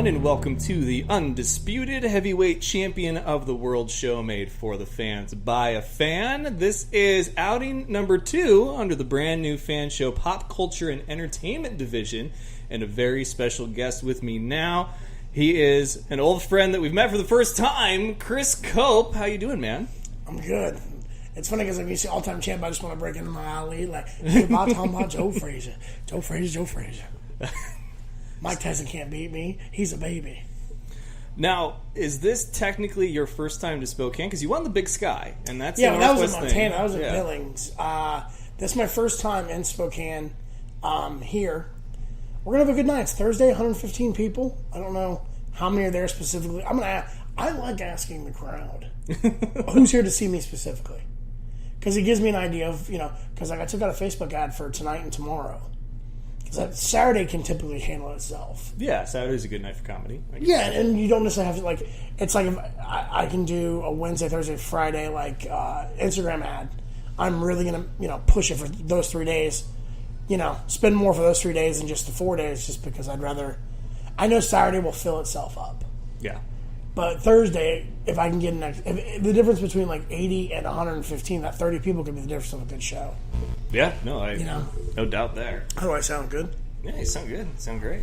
and welcome to the undisputed heavyweight champion of the world show made for the fans by a fan. This is outing number 2 under the brand new fan show Pop Culture and Entertainment Division, and a very special guest with me now. He is an old friend that we've met for the first time, Chris Cope. How you doing, man? I'm good. It's funny because if you see all-time champ, I just want to break into my alley like, hey, talking about Joe Frazier. Joe Frazier. Mike Tyson can't beat me. He's a baby. Now, is this technically your first time to Spokane? Because you won the Big Sky, and that's yeah, the that was Northwest in Montana. thing. I was in Billings. This is my first time in Spokane here. We're going to have a good night. It's Thursday, 115 people. I don't know how many are there specifically. I like asking the crowd who's here to see me specifically. Because it gives me an idea of, because I took out a Facebook ad for tonight and tomorrow. Because Saturday can typically handle itself. Yeah, Saturday's a good night for comedy. Yeah, and you don't necessarily have to, it's like if I can do a Wednesday, Thursday, Friday, Instagram ad. I'm really going to, push it for those 3 days. Spend more for those 3 days than just the 4 days, just because I know Saturday will fill itself up. Yeah. But Thursday, if I can get the difference between 80 and 115, that 30 people could be the difference of a good show. Yeah, no, no doubt there. How do I sound? Good? Yeah, you sound good. You sound great.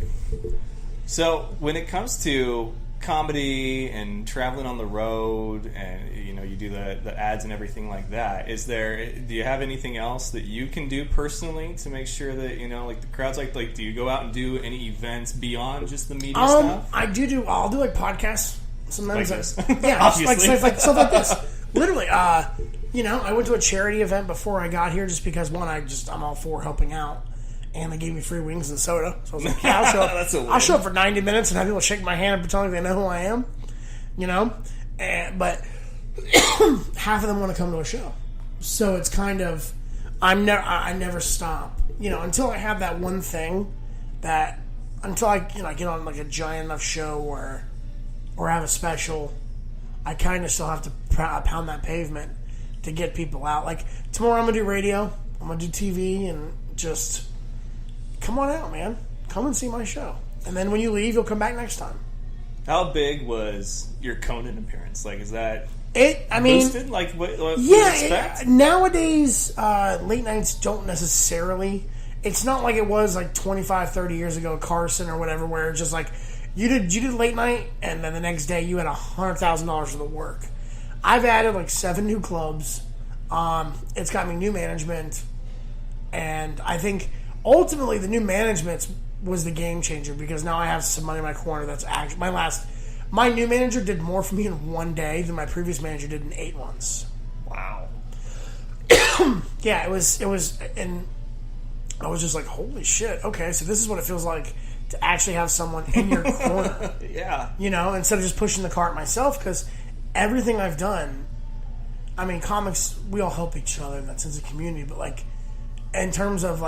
So, when it comes to comedy and traveling on the road, and you do the ads and everything like that, do you have anything else that you can do personally to make sure that the crowd's like do you go out and do any events beyond just the media stuff? I'll do podcasts sometimes. Like this. Yeah, obviously. like stuff like this. Literally, I went to a charity event before I got here just because I'm all for helping out. And they gave me free wings and soda. So I was like, yeah, I'll show up. I'll show up for 90 minutes and have people shake my hand and pretend like they know who I am. But half of them want to come to a show. So it's kind of, I never stop. Until I have that one thing until I get on a giant enough show or have a special, I kind of still have to pound that pavement to get people out. Like tomorrow I'm going to do radio. I'm going to do TV and just... Come on out, man. Come and see my show. And then when you leave, you'll come back next time. How big was your Conan appearance? Is that boosted? What yeah, you expect? Nowadays, late nights don't necessarily... It's not like it was 25, 30 years ago, Carson or whatever, where it's just you did late night, and then the next day you had $100,000 worth of work. I've added 7 new clubs. It's got me new management. And I think... Ultimately, the new management was the game changer because now I have some money in my corner. That's actually my new manager did more for me in one day than my previous manager did in 8 months. Wow. Yeah, it was, and I was just like, holy shit. Okay, so this is what it feels like to actually have someone in your corner. Yeah. Instead of just pushing the cart myself, because everything I've done, comics, we all help each other in that sense of community, but in terms of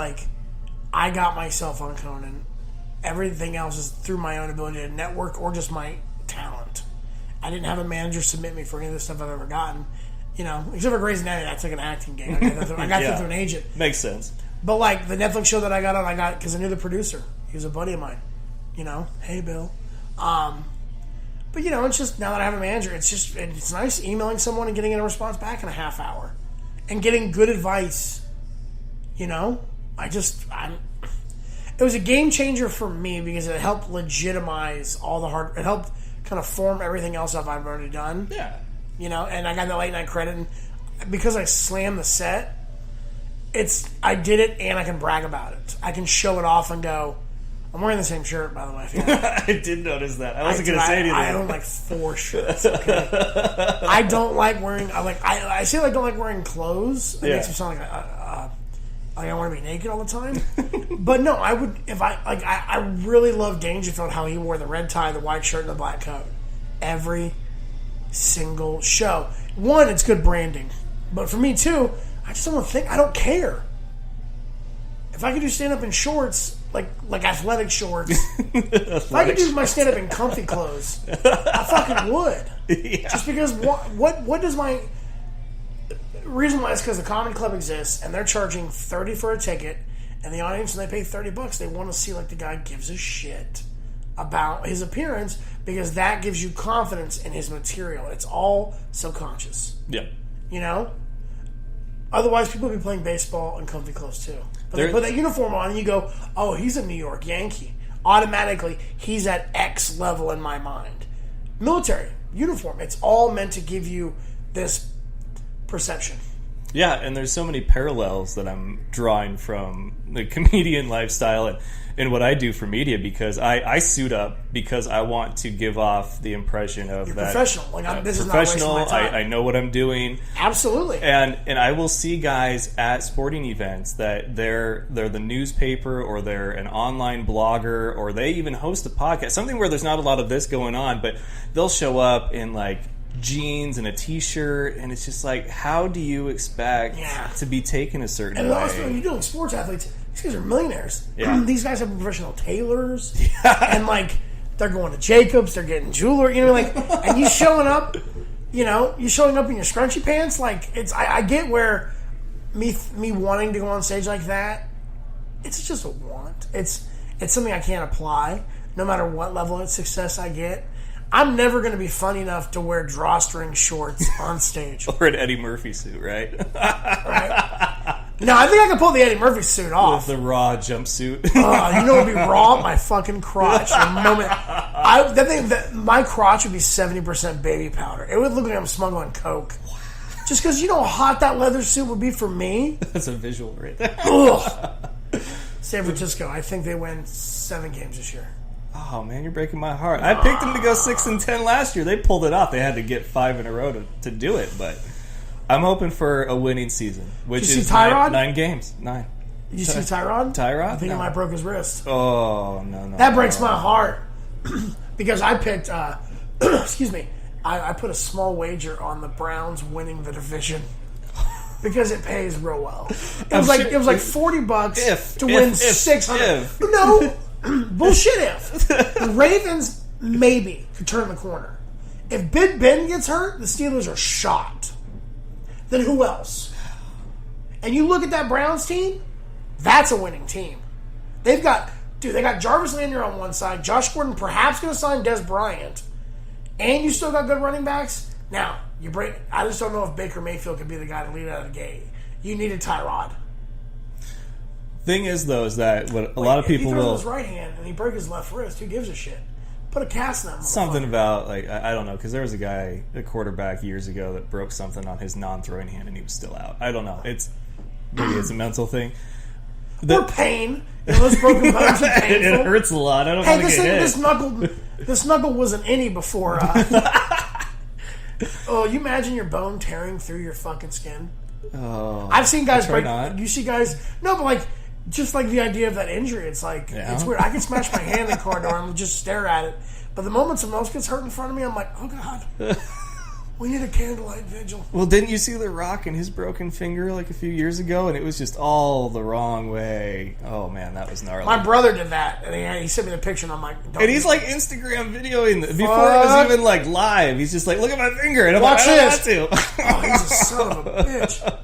I got myself on Conan. Everything else is through my own ability to network or just my talent. I didn't have a manager submit me for any of the stuff I've ever gotten. Except for Grey's Anatomy, that's an acting gig. I got that through an agent. Makes sense. But the Netflix show that I got on, because I knew the producer. He was a buddy of mine. Hey Bill. But it's just now that I have a manager, it's nice emailing someone and getting a response back in a half hour, and getting good advice. It was a game changer for me because it helped legitimize all the it helped kind of form everything else up I've already done. Yeah. And I got the late night credit, and because I slammed the set, I did it and I can brag about it. I can show it off and go, I'm wearing the same shirt, by the way. I did notice that. I wasn't going to say anything. I own 4 shirts, okay? I don't like wearing, I say I don't like wearing clothes. It makes me sound like I want to be naked all the time. But no, I would, if I really love Dangerfield, how he wore the red tie, the white shirt, and the black coat. Every single show. One, it's good branding. But for me, too, I just don't think, I don't care. If I could do stand-up in shorts, like athletic shorts, if I could do my stand-up in comfy clothes, I fucking would. Yeah. Just because, what does my... reason why is because the comedy club exists and they're charging $30 for a ticket, and the audience, when they pay $30, they want to see the guy gives a shit about his appearance because that gives you confidence in his material. It's all subconscious. Yeah. You know? Otherwise, people would be playing baseball in comfy clothes too. But they put that uniform on and you go, oh, he's a New York Yankee. Automatically, he's at X level in my mind. Military, uniform. It's all meant to give you this perception. Yeah, and there's so many parallels that I'm drawing from the comedian lifestyle and what I do for media, because I suit up because I want to give off the impression of You're that professional. Like, this professional. is not wasting my time. I know what I'm doing. Absolutely. And I will see guys at sporting events that they're the newspaper or they're an online blogger or they even host a podcast, something where there's not a lot of this going on, but they'll show up in like jeans and a t-shirt, and it's just like, how do you expect to be taken a certain way? And also, when you're doing sports athletes, these guys are millionaires. Yeah. These guys have professional tailors, and like they're going to Jacobs, they're getting jewelry, you know, like, and you showing up, you know, you showing up in your scrunchy pants, like it's. I get where me wanting to go on stage like that, it's just a want. It's something I can't apply, no matter what level of success I get. I'm never going to be funny enough to wear drawstring shorts on stage. Or an Eddie Murphy suit, right? Right? No, I think I can pull the Eddie Murphy suit off. With the raw jumpsuit. You know what would be raw? My fucking crotch. The moment my crotch would be 70% baby powder. It would look like I'm smuggling coke. Just because you know how hot that leather suit would be for me. That's a visual right there. Ugh. San Francisco, I think they win 7 games this year. Oh man, you're breaking my heart. I picked them to go 6-10 last year. They pulled it off. They had to get 5 in a row to do it, but I'm hoping for a winning season, which Did you is see Tyrod? 9 games. 9. Did you see Tyrod? Tyrod? I think he might broke his wrist. Oh no! That breaks my heart because I picked. Excuse me. I put a small wager on the Browns winning the division because it pays real well. It was like $40 to win 600. No. Bullshit if. The Ravens maybe could turn the corner. If Big Ben gets hurt, the Steelers are shot. Then who else? And you look at that Browns team, that's a winning team. They got Jarvis Landry on one side, Josh Gordon perhaps going to sign Des Bryant, and you still got good running backs. Now, I just don't know if Baker Mayfield could be the guy to lead out of the gate. You need a Tyrod. Thing is, though, is that what a lot of people if he throws will. His right hand and he breaks his left wrist, who gives a shit? Put a cast on that. Something about like I don't know, because there was a quarterback years ago that broke something on his non-throwing hand and he was still out. I don't know. Maybe it's a mental thing. Or pain. You know, those broken bones are painful. It hurts a lot. I don't want to get hit. This knuckle wasn't any before. Oh, you imagine your bone tearing through your fucking skin? Oh, I've seen guys break. not. You see guys. No, but like. Just like the idea of that injury, it's like, it's weird. I can smash my hand in the car door and just stare at it. But the moment someone else gets hurt in front of me, I'm like, oh, God. We need a candlelight vigil. Well, didn't you see The Rock and his broken finger like a few years ago? And it was just all the wrong way. Oh, man, that was gnarly. My brother did that. And he sent me the picture, and I'm like, don't. And he's like Instagram videoing before it was even like live. He's just like, look at my finger. And I'm Watch like, I this. don't want to. Oh, he's a son of a bitch.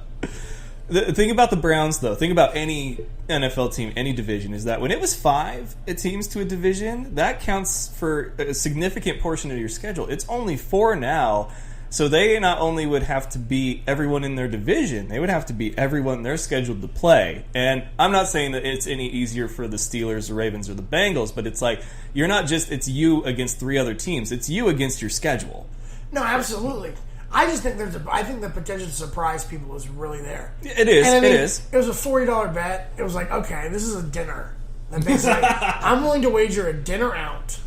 The thing about the Browns, though, think about any NFL team, any division, is that when it was 5 teams to a division, that counts for a significant portion of your schedule. It's only 4 now, so they not only would have to beat everyone in their division, they would have to beat everyone they're scheduled to play. And I'm not saying that it's any easier for the Steelers, the Ravens, or the Bengals, but it's like, you're not just, it's you against 3 other teams. It's you against your schedule. No, absolutely. I just think I think the potential to surprise people is really there. It is. And I mean, it is. It was a $40 bet. It was like, okay, this is a dinner. And basically, I'm willing to wager a dinner out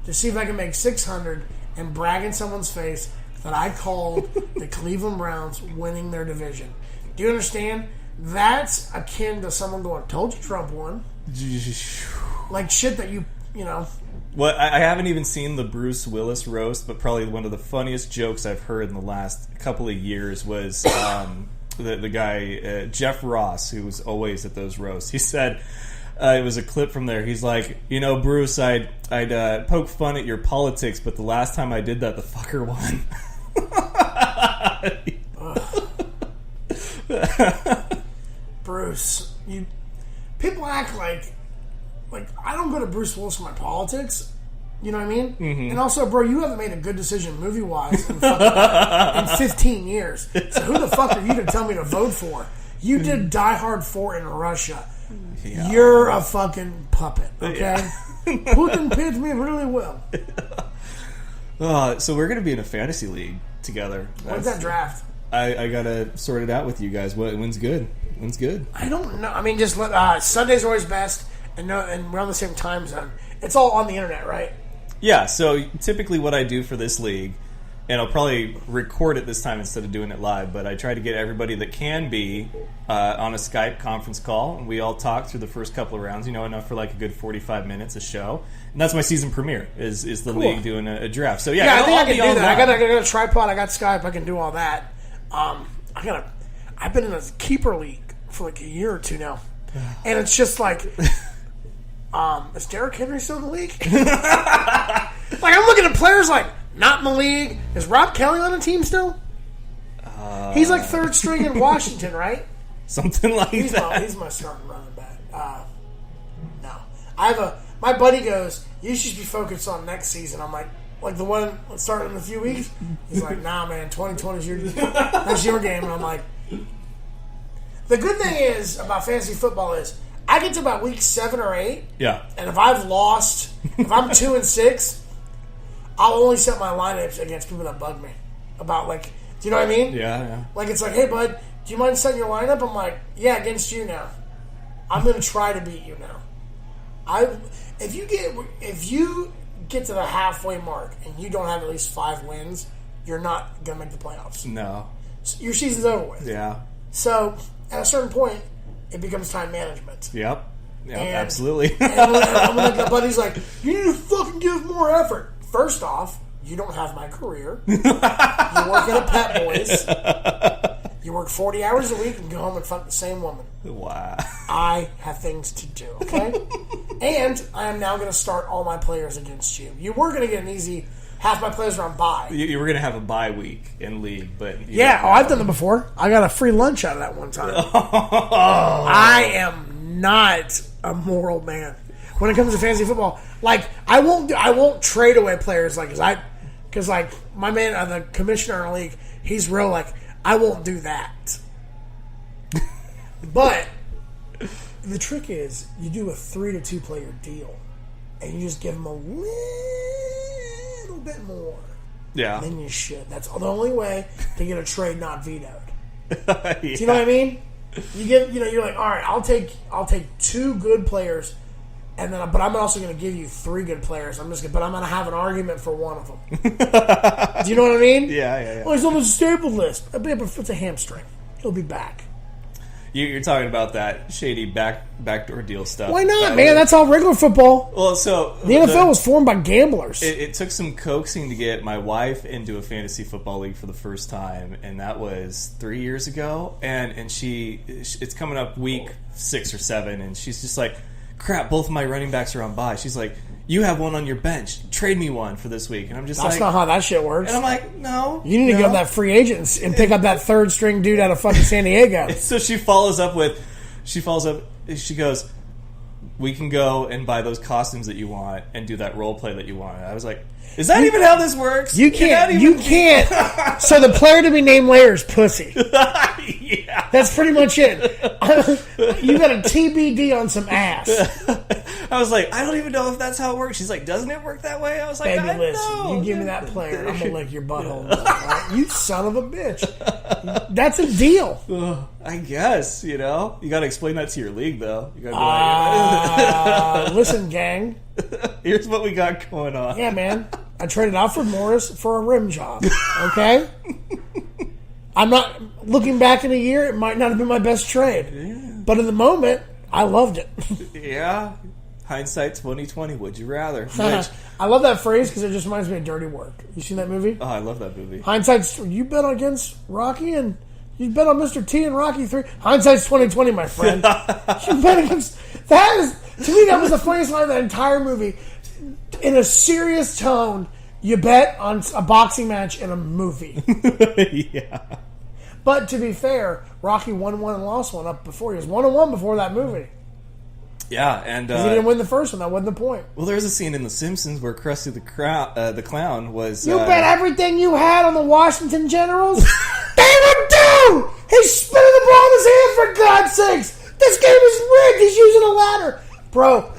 to see if I can make $600 and brag in someone's face that I called the Cleveland Browns winning their division. Do you understand? That's akin to someone going, "Told you Trump won." Like shit that you know. Well, I haven't even seen the Bruce Willis roast, but probably one of the funniest jokes I've heard in the last couple of years was the guy, Jeff Ross, who was always at those roasts. He said, it was a clip from there, he's like, you know, Bruce, I'd poke fun at your politics, but the last time I did that, the fucker won. Bruce, people act like like, I don't go to Bruce Willis for my politics. You know what I mean? Mm-hmm. And also, bro, you haven't made a good decision movie-wise in 15 years. So who the fuck are you to tell me to vote for? You did Die Hard 4 in Russia. Yeah. You're a fucking puppet, okay? Yeah. Putin picked me really well. So we're going to be in a fantasy league together. When's that draft? I got to sort it out with you guys. When's good? When's good? I don't know. I mean, just Sunday's always best, and we're on the same time zone. It's all on the internet, right? Yeah, so typically what I do for this league, and I'll probably record it this time instead of doing it live, but I try to get everybody that can be on a Skype conference call, and we all talk through the first couple of rounds, enough for like a good 45 minutes a show. And that's my season premiere, is the cool. League doing a draft. So yeah, I think I can do that. I got a tripod, I got Skype, I can do all that. I've been in a keeper league for like a year or two now, and it's just like... is Derrick Henry still in the league? Like, I'm looking at players like, not in the league. Is Rob Kelly on the team still? He's like third string in Washington, right? Something like that. He's my starting running back. No. My buddy goes, you should be focused on next season. I'm like the one starting in a few weeks? He's like, nah, man, 2020 is that's your game. And I'm like, the good thing is about fantasy football is, I get to about week 7 or 8. Yeah. And if I've lost, if I'm 2-6, I'll only set my lineups against people that bug me. About, like, do you know what I mean? Yeah. Like, it's like, hey, bud, do you mind setting your lineup? I'm like, yeah, against you now. I'm going to try to beat you now. If you get to the halfway mark and you don't have at least 5 wins, you're not going to make the playoffs. No. Your season's over with. Yeah. So, at a certain point, it becomes time management. Yep, absolutely. And my buddy's like, you need to fucking give more effort. First off, you don't have my career. You work at a Pet Boys. You work 40 hours a week and go home and fuck the same woman. Wow. I have things to do, okay? And I am now going to start all my players against you. You were going to get an eeasy... Half my players are on bye. You were going to have a bye week in league, but... I've done that before. I got a free lunch out of that one time. I am not a moral man when it comes to fantasy football. Like, I won't trade away players because my man, the commissioner in the league, he's real like, I won't do that. But the trick is you do a 3 to 2 player deal and you just give them a little bit more than you should. That's the only way to get a trade not vetoed. Do you know what I mean? You're like, all right, I'll take 2 good players, and then but I'm also going to give you 3 good players. But I'm going to have an argument for one of them. Do you know what I mean? Yeah. Well, he's on the stapled list. It's a hamstring. He'll be back. You're talking about that shady backdoor deal stuff. Why not, man? That's all regular football. Well, so... The NFL was formed by gamblers. It took some coaxing to get my wife into a fantasy football league for the first time, and that was 3 years ago. And it's coming up week 6 or 7, and she's just like, crap, both of my running backs are on bye. She's like, you have one on your bench. Trade me one for this week. And I'm just That's not how that shit works. And I'm like, no. You need to go to that free agent and pick up that third string dude out of fucking San Diego. So she goes, we can go and buy those costumes that you want and do that role play that you want. And I was like, is that even how this works? You can't. So the player to be named later is pussy. Yeah. That's pretty much it. You got a TBD on some ass. I was like, I don't even know if that's how it works. She's like, doesn't it work that way? I was like, baby, listen, you give me that player, I'm going to lick your butthole. Right? You son of a bitch. That's a deal. I guess, you got to explain that to your league, though. You got to be listen, gang. Here's what we got going on. Yeah, man. I traded Alfred Morris for a rim job. Okay? I'm not... Looking back in a year, it might not have been my best trade. Yeah. But in the moment, I loved it. Yeah. Hindsight 2020, would you rather? I love that phrase because it just reminds me of Dirty Work. You seen that movie? Oh, I love that movie. Hindsight's... You bet against Rocky and... You bet on Mr. T and Rocky 3. Hindsight's 2020, my friend. You bet against... That is... To me, that was the funniest line of that entire movie. In a serious tone, you bet on a boxing match in a movie. Yeah. But to be fair, Rocky won one and lost one up before. He was 1-1 before that movie. Yeah, and... he didn't win the first one. That wasn't the point. Well, there's a scene in The Simpsons where Krusty the Clown was... You bet everything you had on the Washington Generals? They would do! He's spinning the ball in his hand, for God's sakes! This game is rigged! He's using a ladder! Bro.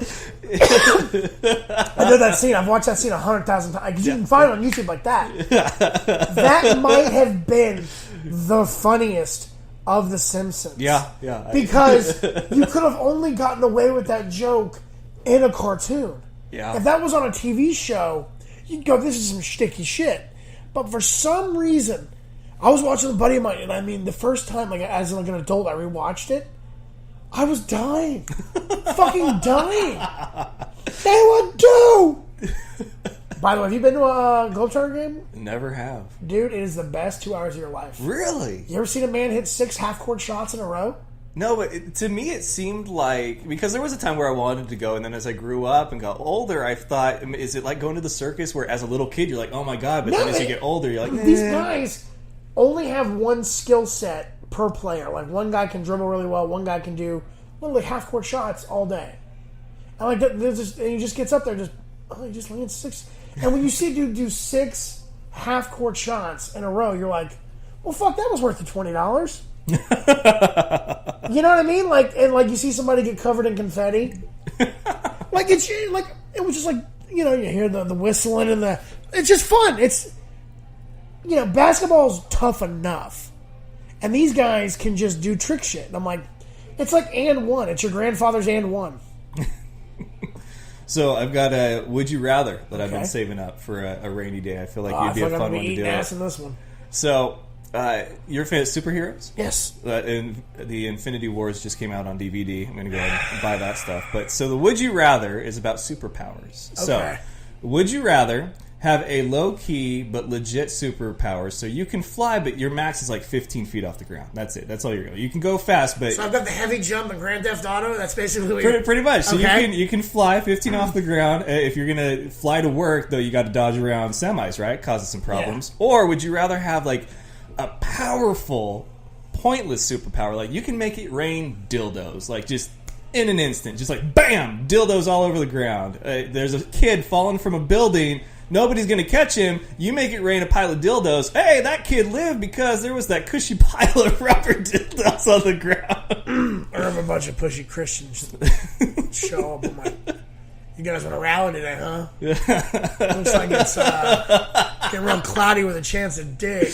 I know that scene. I've watched that scene 100,000 times. Because you can find it on YouTube like that. That might have been the funniest of The Simpsons. Yeah. Because you could have only gotten away with that joke in a cartoon. Yeah. If that was on a TV show, you'd go, this is some sticky shit. But for some reason, I was watching with a buddy of mine, and I mean, the first time, like as like an adult, I rewatched it. I was dying. Fucking dying. They would do! By the way, have you been to a Globetrotter game? Never have. Dude, it is the best 2 hours of your life. Really? You ever seen a man hit 6 half-court shots in a row? No, but to me it seemed like... Because there was a time where I wanted to go, and then as I grew up and got older, I thought, is it like going to the circus where as a little kid you're like, oh my god, but then as you get older you're like... These guys only have one skill set per player. Like, one guy can dribble really well, one guy can do literally half-court shots all day. And like, and he just gets up there, he just lands 6... And when you see a dude do 6 half-court shots in a row, you're like, well, fuck, that was worth the $20. You know what I mean? Like, and like you see somebody get covered in confetti. Like, it's like, it was just like, you know, you hear the whistling and it's just fun. It's, you know, basketball's tough enough. And these guys can just do trick shit. And I'm like, it's like and one. It's your grandfather's and one. So I've got a Would You Rather that I've been saving up for a rainy day. I feel like you'd be a fun one to do. Ass in this one. So, you're a fan of superheroes? Yes. And the Infinity Wars just came out on DVD. I'm going to go ahead and buy that stuff. But so the Would You Rather is about superpowers. Okay. So, would you rather have a low-key but legit superpower so you can fly, but your max is like 15 feet off the ground? That's it. That's all you're going. You can go fast, but... So I've got the heavy jump in Grand Theft Auto? That's basically what you're... Pretty much. So you can fly 15 off the ground. If you're going to fly to work, though, you got to dodge around semis, right? Causes some problems. Yeah. Or would you rather have, like, a powerful, pointless superpower? Like, you can make it rain dildos. Like, just... in an instant. Just like, bam! Dildos all over the ground. There's a kid falling from a building... Nobody's going to catch him. You make it rain a pile of dildos. Hey, that kid lived because there was that cushy pile of rubber dildos on the ground. I have a bunch of pushy Christians show up. I'm like, you guys want to rally today, huh? Looks like it's getting real cloudy with a chance to dig.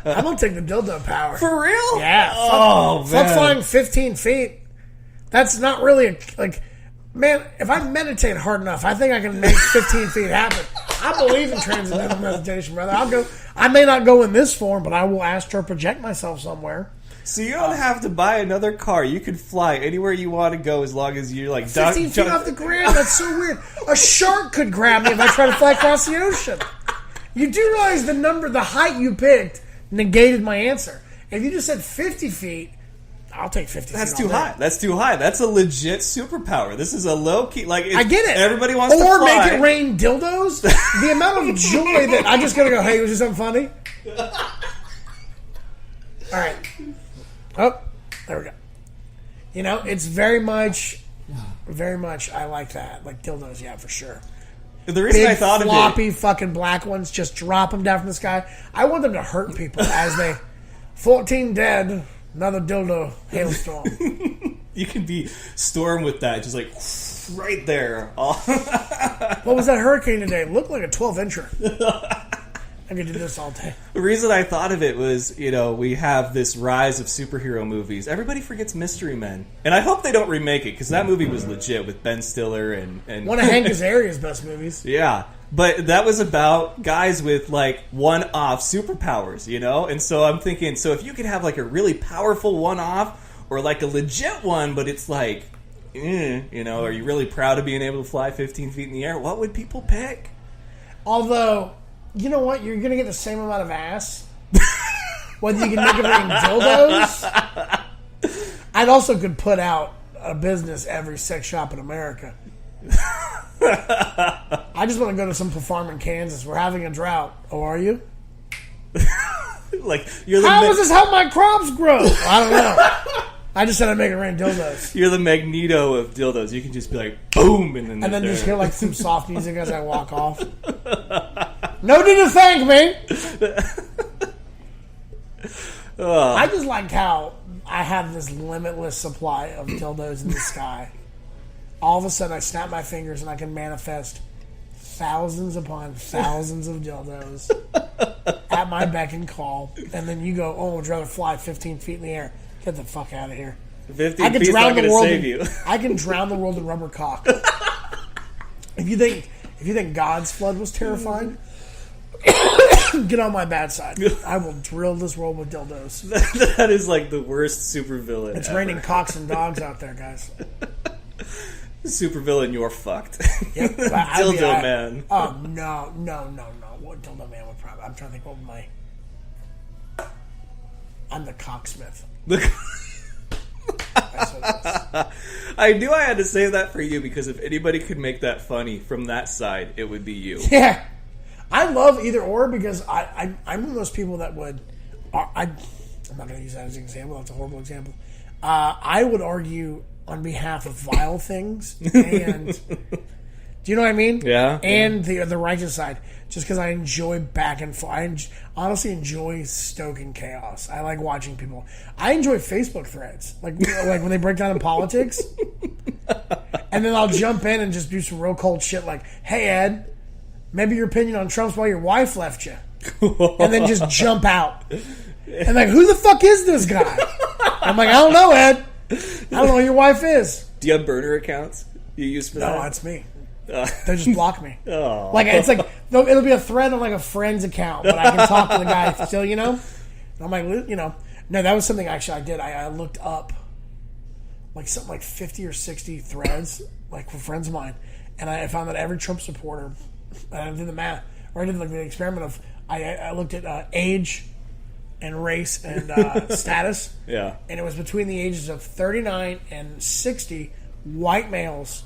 I'm going to take the dildo power. For real? Yeah. Oh, man. Fuck flying 15 feet. That's not really like... Man, if I meditate hard enough, I think I can make 15 feet happen. I believe in transcendental meditation, brother. I may not go in this form, but I will astral project myself somewhere. So you don't have to buy another car. You can fly anywhere you want to go as long as you're like... 15 feet off the ground? That's so weird. A shark could grab me if I try to fly across the ocean. You do realize the height you picked negated my answer. If you just said 50 feet... I'll take 50 That's feet too high. That's too high. That's a legit superpower. This is a low-key... Like, I get it. Everybody wants to fly. Or make it rain dildos. The amount of joy that... I'm just going to go, hey, was this something funny? All right. Oh, there we go. You know, it's very much, I like that. Like dildos, yeah, for sure. The reason I thought floppy, of it... fucking black ones, just drop them down from the sky. I want them to hurt people as they... 14 dead... Another dildo hailstorm. You can be storm with that, just like right there. What was that hurricane today? It looked like a 12-incher. I could do this all day. The reason I thought of it was, you know, we have this rise of superhero movies. Everybody forgets Mystery Men. And I hope they don't remake it, because that movie was legit with Ben Stiller and one of Hank Azaria's best movies. Yeah. But that was about guys with, like, one-off superpowers, you know? And so I'm thinking, so if you could have, like, a really powerful one-off or, like, a legit one, but it's like, you know, are you really proud of being able to fly 15 feet in the air? What would people pick? Although, you know what? You're going to get the same amount of ass. Whether you can make it rain dildos. I'd also could put out a business every sex shop in America. I just want to go to some farm in Kansas. We're having a drought. Oh, are you? Like, you're the How does this help my crops grow? I don't know. I just said I'd make it rain dildos. You're the Magneto of dildos. You can just be like, boom, and then just hear like some soft music as I walk off. No need to thank me. I just like how I have this limitless supply of dildos in the sky. All of a sudden, I snap my fingers and I can manifest thousands upon thousands of dildos at my beck and call. And then you go, oh, would you rather fly 15 feet in the air? Get the fuck out of here. 15 feet's not going to save you. I can drown the world in rubber cock. If you think God's flood was terrifying, get on my bad side. I will drill this world with dildos. That is like the worst supervillain. It's ever. raining cocks and dogs out there, guys. Supervillain, you're fucked. Yep. Dildo man. Oh, no. What dildo man would probably... I'm trying to think what my... I'm the cocksmith. I knew I had to say that for you because if anybody could make that funny from that side, it would be you. Yeah. I love either or because I'm one of those people that would... I'm not going to use that as an example. That's a horrible example. I would argue on behalf of vile things and... Do you know what I mean? Yeah. And the righteous side. Just because I enjoy back and forth. I honestly enjoy stoking chaos. I like watching people. I enjoy Facebook threads. Like when they break down in politics. And then I'll jump in and just do some real cold shit like, hey, Ed, maybe your opinion on Trump's why your wife left you. And then just jump out. And like, who the fuck is this guy? I'm like, I don't know, Ed. I don't know who your wife is. Do you have burner accounts you use for that? No, that's me. They just block me. Oh. Like it's like it'll be a thread on like a friend's account, but I can talk to the guy still. You know, and I'm like, no, that was something actually I did. I looked up like something like 50 or 60 threads, like for friends of mine, and I found that every Trump supporter. And I did the math, or I did like the experiment of I looked at age and race and status. Yeah, and it was between the ages of 39 and 60, white males.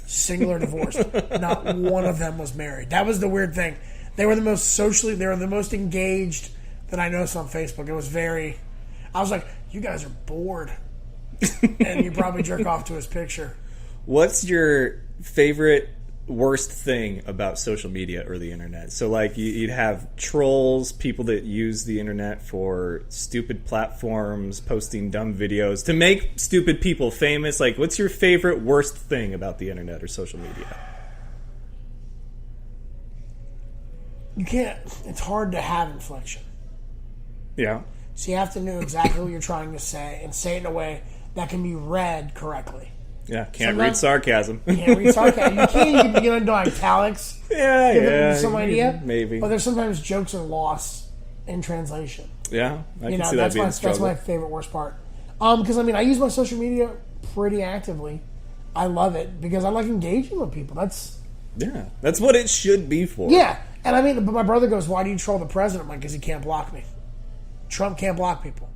Single or divorced. Not one of them was married. That was the weird thing. They were the most engaged that I noticed on Facebook. It was I was like, you guys are bored. And you probably jerk off to his picture. What's your favorite worst thing about social media or the internet? So like you'd have trolls, people that use the internet for stupid platforms, posting dumb videos to make stupid people famous. Like what's your favorite worst thing about the internet or social media? It's hard to have inflection. Yeah. So you have to know exactly what you're trying to say and say it in a way that can be read correctly. Yeah, can't read sarcasm. You can't read sarcasm. You can get into italics. Yeah, give them some idea. Maybe. But there's sometimes jokes are lost in translation. Yeah, I can see that being a struggle. That's my favorite worst part. Because I use my social media pretty actively. I love it because I like engaging with people. That's what it should be for. Yeah, and but my brother goes, "Why do you troll the president?" I'm like, "Because he can't block me. Trump can't block people."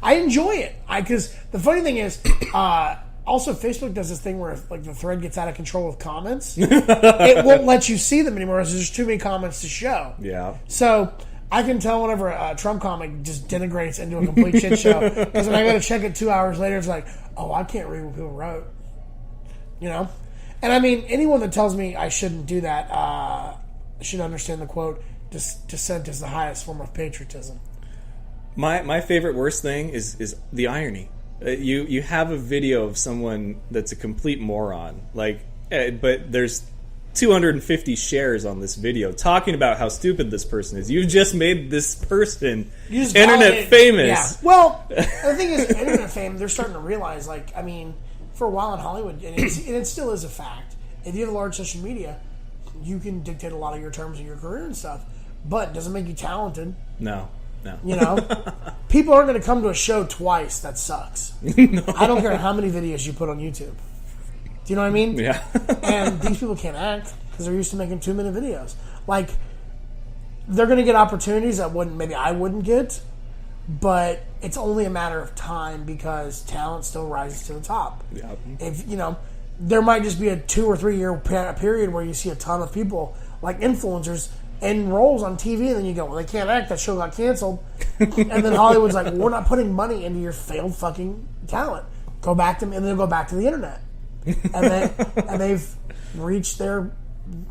I enjoy it. Because the funny thing is, also Facebook does this thing where if, like the thread gets out of control with comments, it won't let you see them anymore because there's too many comments to show. Yeah. So I can tell whenever a Trump comic just denigrates into a complete shit show because when I go to check it 2 hours later, it's like, oh, I can't read what people wrote. You know? And anyone that tells me I shouldn't do that should understand the quote, dissent is the highest form of patriotism. My favorite worst thing is the irony. You have a video of someone that's a complete moron, but there's 250 shares on this video talking about how stupid this person is. You've just made this person internet famous. Yeah. Well, the thing is, internet fame, they're starting to realize, for a while in Hollywood, and it still is a fact, if you have a large social media, you can dictate a lot of your terms of your career and stuff, but it doesn't make you talented. No. You know? People aren't going to come to a show twice. That sucks. No. I don't care how many videos you put on YouTube. Do you know what I mean? Yeah. And these people can't act because they're used to making 2-minute videos. They're going to get opportunities that maybe I wouldn't get, but it's only a matter of time because talent still rises to the top. Yeah. If there might just be a 2 or 3 year period where you see a ton of people like influencers in roles on TV, and then you go, well, they can't act. That show got canceled. And then Hollywood's like, well, we're not putting money into your failed fucking talent. Go back to, and then go back to the internet. And they've reached their,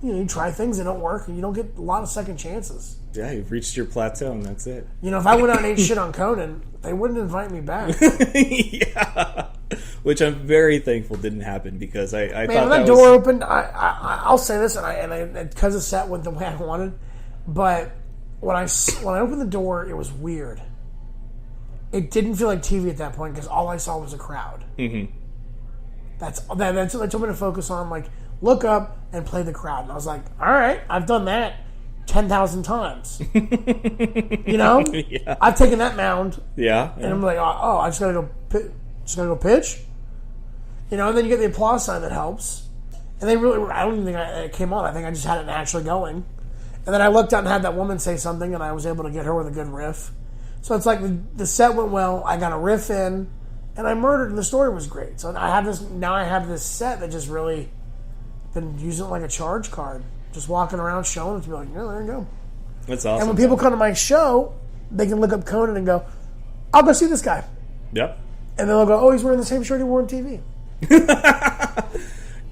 you try things that don't work, and you don't get a lot of second chances. Yeah, you've reached your plateau, and that's it. If I went out and ate shit on Conan, they wouldn't invite me back. Yeah. Which I'm very thankful didn't happen, because I thought when that door opened, I'll say this, and because the set went the way I wanted, but when I opened the door, it was weird. It didn't feel like TV at that point, because all I saw was a crowd. Mm-hmm. That's what they told me to focus on, like, look up and play the crowd. And I was like, all right, I've done that 10,000 times. Yeah. I've taken that mound. Yeah. And I'm like, I just gotta go pitch. And then you get the applause sign that helps. And I don't even think it came on. I think I just had it naturally going. And then I looked out and had that woman say something, and I was able to get her with a good riff. So it's like the set went well. I got a riff in, and I murdered, and the story was great. So I have this set that just really been using it like a charge card. Just walking around showing it to be like, yeah, there you go. That's awesome. And when people come to my show, they can look up Conan and go, I'll go see this guy. Yep. And then they'll go, oh, he's wearing the same shirt he wore on TV.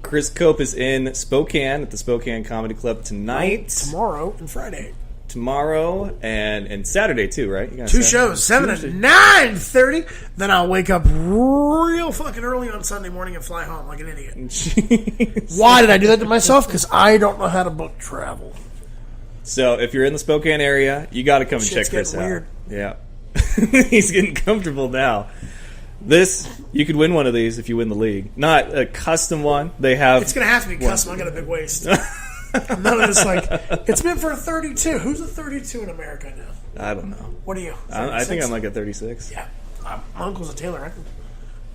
Chris Cope is in Spokane at the Spokane Comedy Club tonight. Tomorrow and Friday. Tomorrow and Saturday too, right? You got 2 shows, 7 and 9:30. Then I'll wake up real fucking early on Sunday morning and fly home like an idiot. Jeez. Why did I do that to myself? Because I don't know how to book travel. So if you're in the Spokane area, you got to come and check Chris out. Weird. Yeah, he's getting comfortable now. You could win one of these if you win the league. Not a custom one. They have. It's gonna have to be custom. I got a big waist. None of this, like, it's meant for a 32. Who's a 32 in America now? I don't know. What are you? I think I'm like a 36. Yeah. My uncle's a tailor.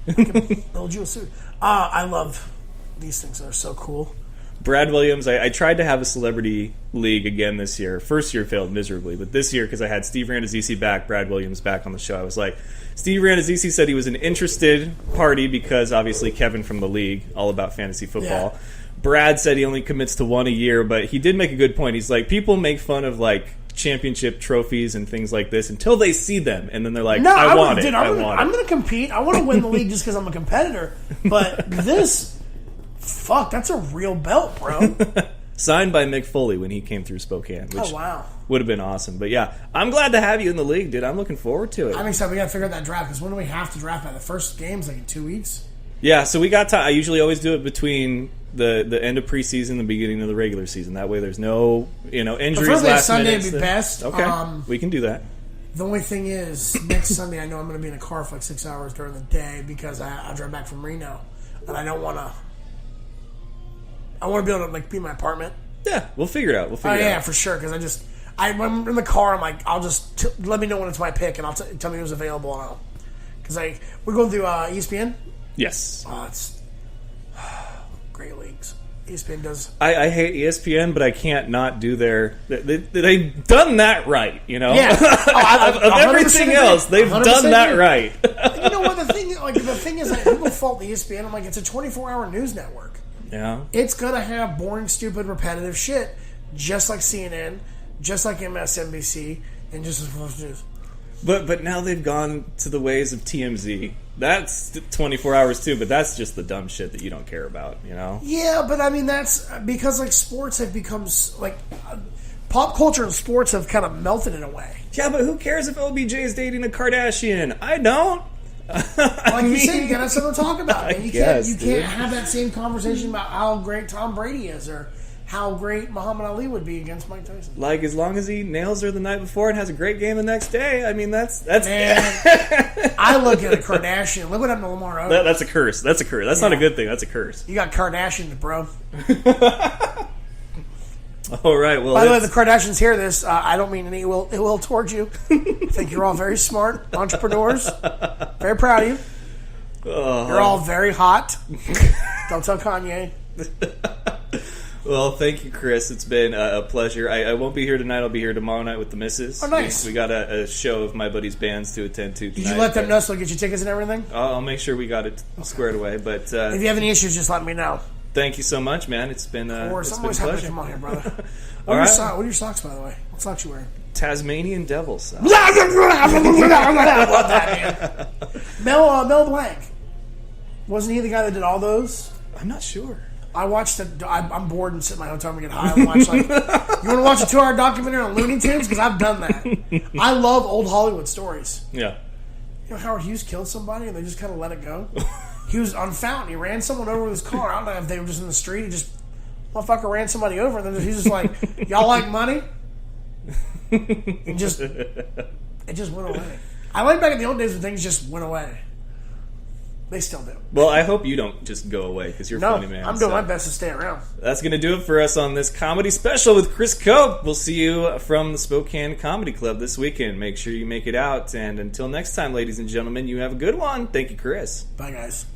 I can build you a suit. I love these things. They're so cool. Brad Williams, I tried to have a celebrity league again this year. First year failed miserably, but this year, because I had Steve Randazisi back, Brad Williams back on the show, I was like, Steve Randazisi said he was an interested party because obviously Kevin from the league, all about fantasy football. Yeah. Brad said he only commits to one a year, but he did make a good point. He's like, people make fun of like championship trophies and things like this until they see them, and then they're like, I want it. I'm going to compete. I want to win the league just because I'm a competitor. But this, that's a real belt, bro. Signed by Mick Foley when he came through Spokane, which would have been awesome. But yeah, I'm glad to have you in the league, dude. I'm looking forward to it. I'm excited. We got to figure out that draft, because when do we have to draft by? The first game's like in 2 weeks. Yeah, so we got time. I usually always do it between the end of preseason, the beginning of the regular season. That way, there's no injuries. Preferably Sunday would be best. Okay, we can do that. The only thing is, next Sunday I know I'm going to be in a car for like 6 hours during the day because I drive back from Reno, and I don't want to. I want to be able to like be in my apartment. Yeah, we'll figure it out. Yeah, for sure. Because when I'm in the car, I'm like, I'll just let me know when it's my pick, and I'll tell me who's available, and because we're going through ESPN. Yes. Oh, it's great leagues. ESPN does. I hate ESPN, but I can't not do they've done that right, you know? Yeah. Of everything else, they've done that right. You know what, the thing is, like, people fault the ESPN. I'm like, it's a 24-hour news network. Yeah. It's going to have boring, stupid, repetitive shit, just like CNN, just like MSNBC, and just as Fox News. But now they've gone to the ways of TMZ. That's 24 hours too, but that's just the dumb shit that you don't care about, you know? Yeah, but I mean, that's because like sports have become like pop culture and sports have kind of melted in a way. Yeah, but who cares if OBJ is dating a Kardashian? I don't. Like you said, you gotta have something to talk about. And you can't have that same conversation about how great Tom Brady is or how great Muhammad Ali would be against Mike Tyson. Like, as long as he nails her the night before and has a great game the next day, I mean, that's Man, I look at a Kardashian. Look what happened to Lamar Odom. That's a curse. That's a curse. That's not a good thing. That's a curse. You got Kardashians, bro. All right. Well, by the way, the Kardashians hear this. I don't mean any ill will towards you. I think you're all very smart entrepreneurs. Very proud of you. You're all very hot. Don't tell Kanye. Well, thank you, Chris. It's been a pleasure. I won't be here tonight. I'll be here tomorrow night with the missus. Oh, nice. We got a show of my buddy's bands to attend to tonight. Did you let them know so they'll get you tickets and everything? I'll make sure we got it squared away. But if you have any issues, just let me know. Thank you so much, man. It's been Of course, it's I'm been always a happy to pleasure. come on here, brother. All right. What are your socks, by the way? What socks you wearing? Tasmanian Devil socks. I love that, man. Mel Blanc. Wasn't he the guy that did all those? I'm not sure. I watched it. I'm bored and sit in my hotel room and get high and watch, like, you want to watch a 2-hour documentary on Looney Tunes? Because I've done that. I love old Hollywood stories. Yeah. You know, Howard Hughes killed somebody and they just kind of let it go? He was on Fountain. He ran someone over with his car. I don't know if they were just in the street. He just, motherfucker ran somebody over. And then he's just like, y'all like money? And just, it just went away. I like back in the old days when things just went away. They still do. Well, I hope you don't just go away because you're No, funny, man. I'm doing my best to stay around. That's going to do it for us on this comedy special with Chris Cope. We'll see you from the Spokane Comedy Club this weekend. Make sure you make it out. And until next time, ladies and gentlemen, you have a good one. Thank you, Chris. Bye, guys.